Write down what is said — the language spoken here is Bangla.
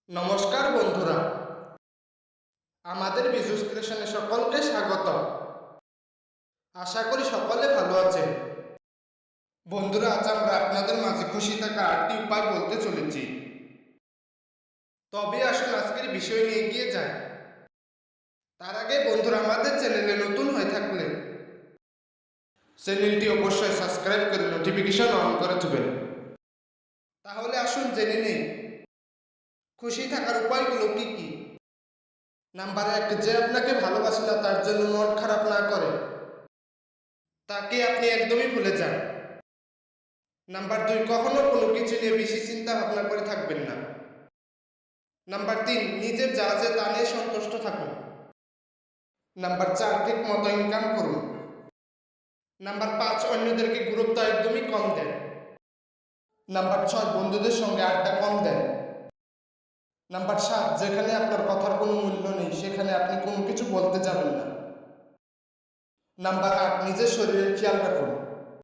নমস্কার বন্ধুরা, আমাদের বিজুস ক্রিয়েশনে সকলকে স্বাগত। আশা করি সকলে ভালো আছেন। বন্ধুরা, আজ আমরা আপনাদের মাঝে খুশি থাকার 8টি উপায় বলতে চলেছি। তবে আসুন আজকের বিষয় নিয়ে এগিয়ে যাই। তার আগে বন্ধুরা, আমাদের চ্যানেলে নতুন হয়ে থাকলে চ্যানেলটি অবশ্যই সাবস্ক্রাইব করে নোটিফিকেশন অন করে দেবেন। তাহলে আসুন জেনে নেই খুশি থাকার উপায়গুলো কি কি। নাম্বার 1, যে আপনাকে ভালোবাসে না তার জন্য মন খারাপ না করে, তাকে আপনি একদমই ভুলে যান। নাম্বার 2, কখনো কোনো কিছু নিয়ে বেশি চিন্তা ভাবনা করে থাকবেন না। নাম্বার 3, নিজের যা আছে তা নিয়ে সন্তুষ্ট থাকুন। নাম্বার 4, ঠিক মতো ইনকাম করুন। নাম্বার 5, অন্যদেরকে গুরুত্ব একদমই কম দেন। নাম্বার 6, বন্ধুদের সঙ্গে আড্ডা কম দেন। নাম্বার 7, যেখানে আপনার কথার কোনো মূল্য নেই সেখানে আপনি কোনো কিছু বলতে যাবেন না। নাম্বার 8, নিজের শরীরের খেয়াল রাখুন।